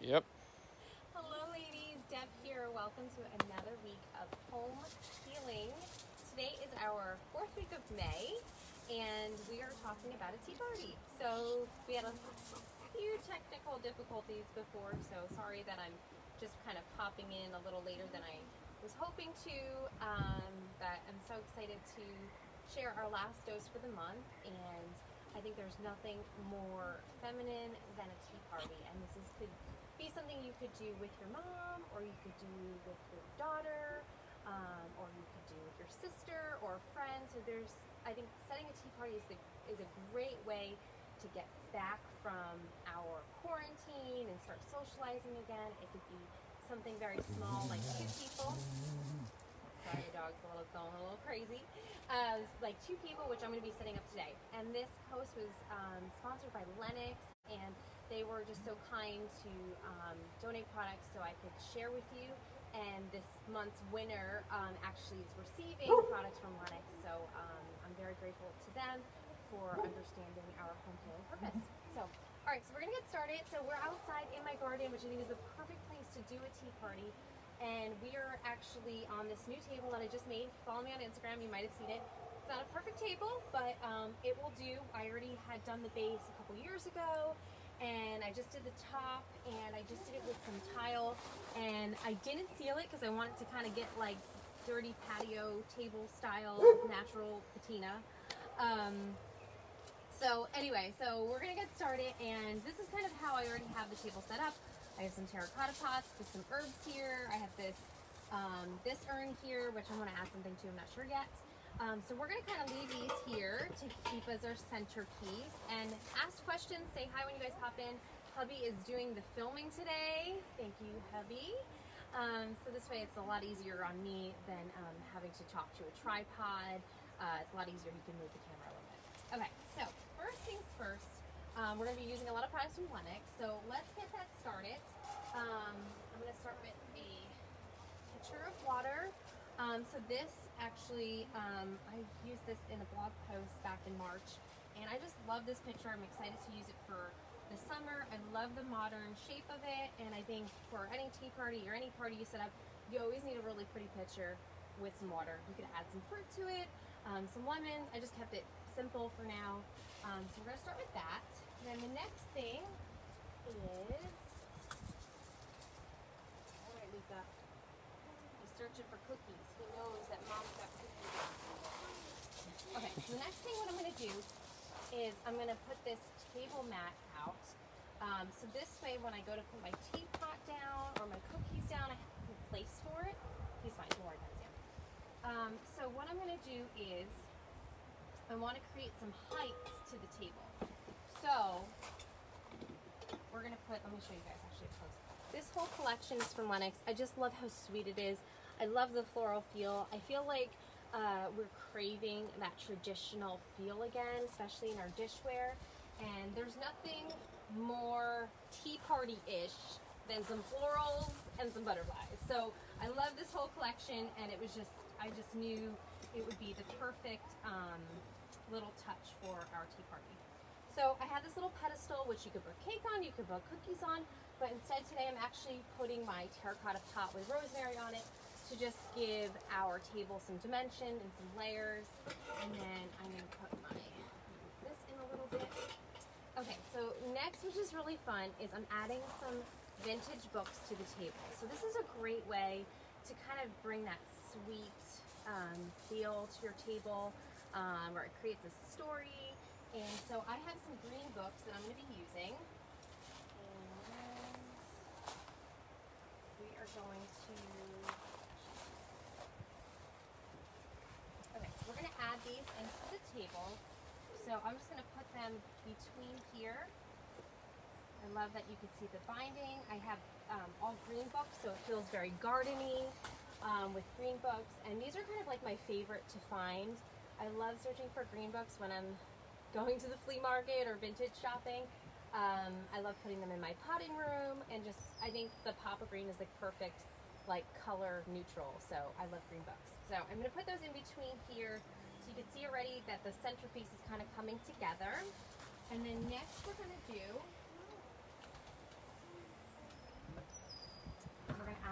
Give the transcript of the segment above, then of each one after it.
Yep. Hello ladies, Deb here. Welcome to another week of home healing. Today is our fourth week of May and we are talking about a tea party. So we had a few technical difficulties before, so sorry that I'm just kind of popping in a little later than I was hoping to. But I'm so excited to share our last dose for the month, and I think there's nothing more feminine than a tea party, and could be something you could do with your mom, or you could do with your daughter, or you could do with your sister or a friend. So I think setting a tea party is a great way to get back from our quarantine and start socializing again. It could be something very small, like 2 people. Sorry, the dog's going a little crazy. Like 2 people, which I'm going to be setting up today. And this post was sponsored by Lennox, and they were just so kind to donate products so I could share with you. And this month's winner actually is receiving products from Lennox, so I'm very grateful to them for understanding our home healing purpose. So, all right, so we're gonna get started. So we're outside in my garden, which I think is the perfect place to do a tea party. And we are actually on this new table that I just made. Follow me on Instagram, you might have seen it. It's not a perfect table, but it will do. I already had done the base a couple years ago, and I just did the top, and I just did it with some tile, and I didn't seal it because I wanted to kind of get like dirty patio table style natural patina. So anyway, so we're gonna get started, and this is kind of how I already have the table set up. I have some terracotta pots with some herbs here. I have this this urn here, which I'm gonna add something to, I'm not sure yet. So we're gonna kind of leave these here to keep as our centerpiece, and ask questions, say hi when you guys pop in. Hubby is doing the filming today. Thank you, hubby. So this way it's a lot easier on me than having to talk to a tripod. It's a lot easier, he can move the camera a little bit. Okay, so first things first, we're going to be using a lot of products from Lennox, so let's get that started. I'm going to start with a pitcher of water. So this actually, I used this in a blog post back in March, and I just love this pitcher. I'm excited to use it for the summer. I love the modern shape of it, and I think for any tea party or any party you set up, you always need a really pretty pitcher with some water. You could add some fruit to it, some lemons. I just kept it simple for now. So we're gonna start with that. And then the next thing is, all right, Luca, he's searching for cookies. He knows that mom's got cookies. Okay, so the next thing what I'm gonna do is I'm gonna put this table mat out. So this way, when I go to put my teapot down or my cookies down, I have a place for it. He's fine, don't worry about it, down. So what I'm gonna do is, I want to create some height to the table. So we're going to put, let me show you guys actually up close. This whole collection is from Lennox. I just love how sweet it is. I love the floral feel. I feel like we're craving that traditional feel again, especially in our dishware. And there's nothing more tea party-ish than some florals and some butterflies. So I love this whole collection, and it was just, I just knew it would be the perfect little touch for our tea party. So I have this little pedestal which you could put cake on, you could put cookies on, but instead today I'm actually putting my terracotta pot with rosemary on it to just give our table some dimension and some layers. And then I'm going to put this in a little bit. Okay, so next, which is really fun, is I'm adding some vintage books to the table. So this is a great way to kind of bring that sweet feel to your table, where it creates a story. And so I have some green books that I'm going to be using. And we are going to, okay, so we're going to add these into the table. So I'm just going to put them between here. I love that you can see the binding. I have all green books, so it feels very gardeny with green books. And these are kind of like my favorite to find. I love searching for green books when I'm going to the flea market or vintage shopping. I love putting them in my potting room, and just, I think the pop of green is like perfect, like color neutral. So I love green books. So I'm going to put those in between here, so you can see already that the centerpiece is kind of coming together. And then next we're going to do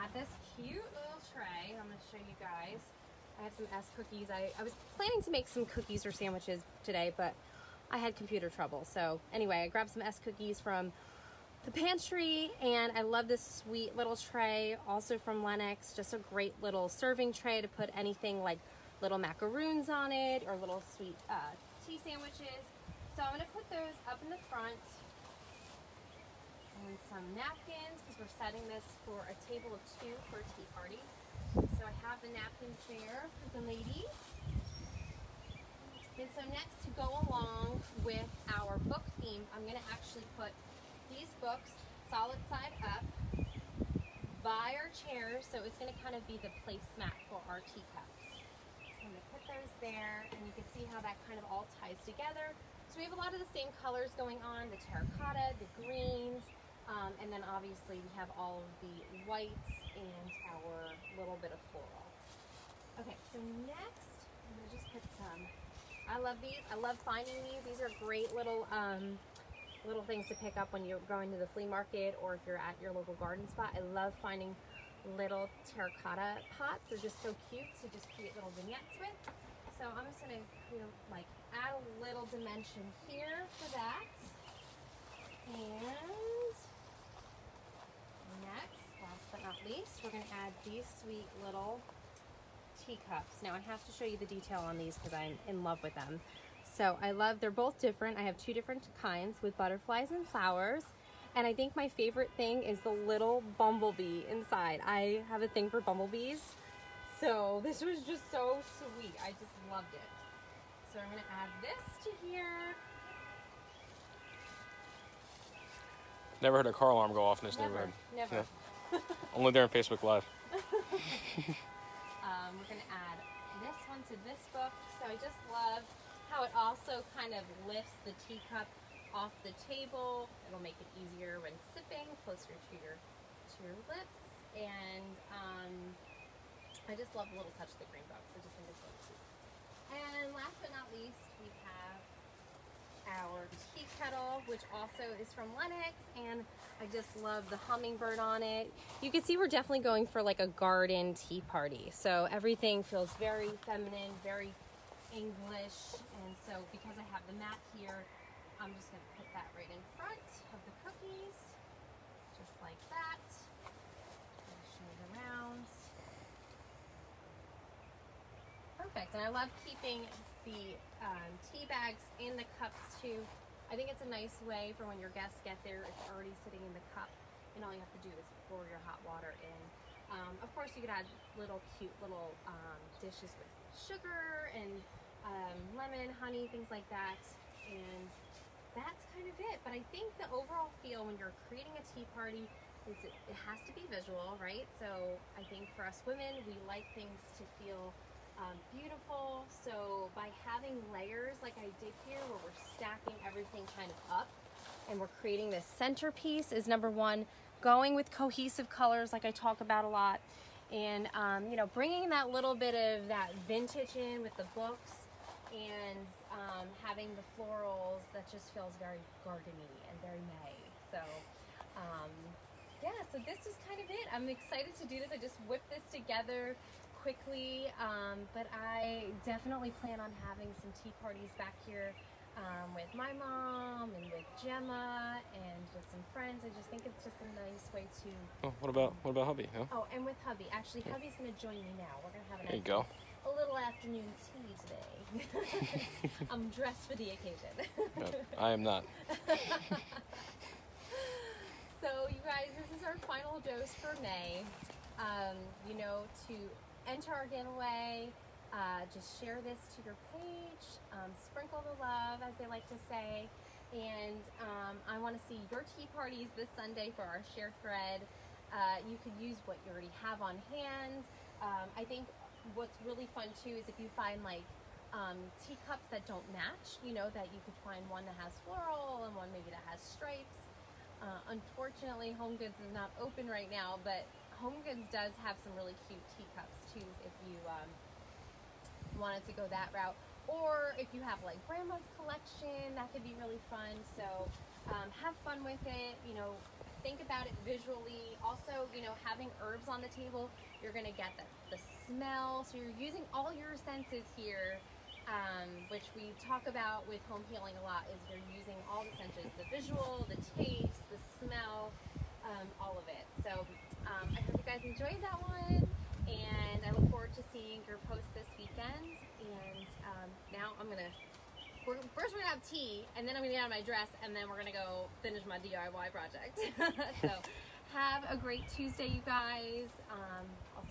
got this cute little tray. I'm going to show you guys. I have some S cookies. I was planning to make some cookies or sandwiches today, but I had computer trouble. So anyway, I grabbed some S cookies from the pantry, and I love this sweet little tray, also from Lenox. Just a great little serving tray to put anything like little macaroons on it or little sweet tea sandwiches. So I'm going to put those up in the front. And some napkins, because we're setting this for a table of 2 for a tea party. So I have the napkins there for the ladies. And so next, to go along with our book theme, I'm going to actually put these books solid side up by our chairs. So it's going to kind of be the placemat for our teacups. So I'm going to put those there, and you can see how that kind of all ties together. So we have a lot of the same colors going on, the terracotta, the greens, and then obviously we have all of the whites and our little bit of floral. Okay, so next I'm gonna just put some, I love these, I love finding these. These are great little little things to pick up when you're going to the flea market or if you're at your local garden spot. I love finding little terracotta pots. They're just so cute to just create little vignettes with. So I'm just gonna, you know, like add a little dimension here for that. And next, last but not least, we're going to add these sweet little teacups. Now I have to show you the detail on these because I'm in love with them. So I love, they're both different. I have 2 different kinds with butterflies and flowers. And I think my favorite thing is the little bumblebee inside. I have a thing for bumblebees. So this was just so sweet. I just loved it. So I'm going to add this to here. Never heard a car alarm go off in this neighborhood. Never. Yeah. Only there on Facebook Live. We're going to add this one to this book. So I just love how it also kind of lifts the teacup off the table. It'll make it easier when sipping, closer to your lips. And I just love the little touch of the green books. I just think it's so cute. And last but not least, we have our tea kettle, which also is from Lenox, and I just love the hummingbird on it. You can see we're definitely going for like a garden tea party. So everything feels very feminine, very English. And so because I have the mat here, I'm just going to put that right in front of the cookies, just like that. Show it around. Perfect. And I love keeping the tea bags in the cups too. I think it's a nice way for when your guests get there, it's already sitting in the cup, and all you have to do is pour your hot water in. Of course, you could add little cute little dishes with sugar and lemon, honey, things like that. And that's kind of it. But I think the overall feel when you're creating a tea party is it has to be visual, right? So I think for us women, we like things to feel beautiful. So by having layers like I did here, where we're stacking everything kind of up and we're creating this centerpiece, is number one. Going with cohesive colors like I talk about a lot, and you know, bringing that little bit of that vintage in with the books, and having the florals that just feels very gardeny and very May. So yeah, so this is kind of it. I'm excited to do this. I just whipped this together quickly, but I definitely plan on having some tea parties back here with my mom and with Gemma and with some friends. I just think it's just a nice way to. Oh, what about hubby? Huh? Oh, and with hubby. Actually, hubby's going to join me now. We're going to have There you go. A little afternoon tea today. I'm dressed for the occasion. No, I am not. So you guys, this is our final dose for May. You know, to enter our giveaway, just share this to your page, sprinkle the love, as they like to say, and I want to see your tea parties this Sunday for our share thread. You could use what you already have on hand. I think what's really fun too is if you find like teacups that don't match, you know, that you could find one that has floral and one maybe that has stripes. Unfortunately, HomeGoods is not open right now, but HomeGoods does have some really cute teacups too if you wanted to go that route. Or if you have like grandma's collection, that could be really fun. So have fun with it. You know, think about it visually. Also, you know, having herbs on the table, you're gonna get the smell. So you're using all your senses here, which we talk about with home healing a lot, is you're using all the senses, the visual, the taste, the smell, all of it. So I hope you guys enjoyed that one, and I look forward to seeing your post this weekend. And now first we're gonna have tea, and then I'm gonna get out of my dress, and then we're gonna go finish my DIY project. So have a great Tuesday, you guys. I'll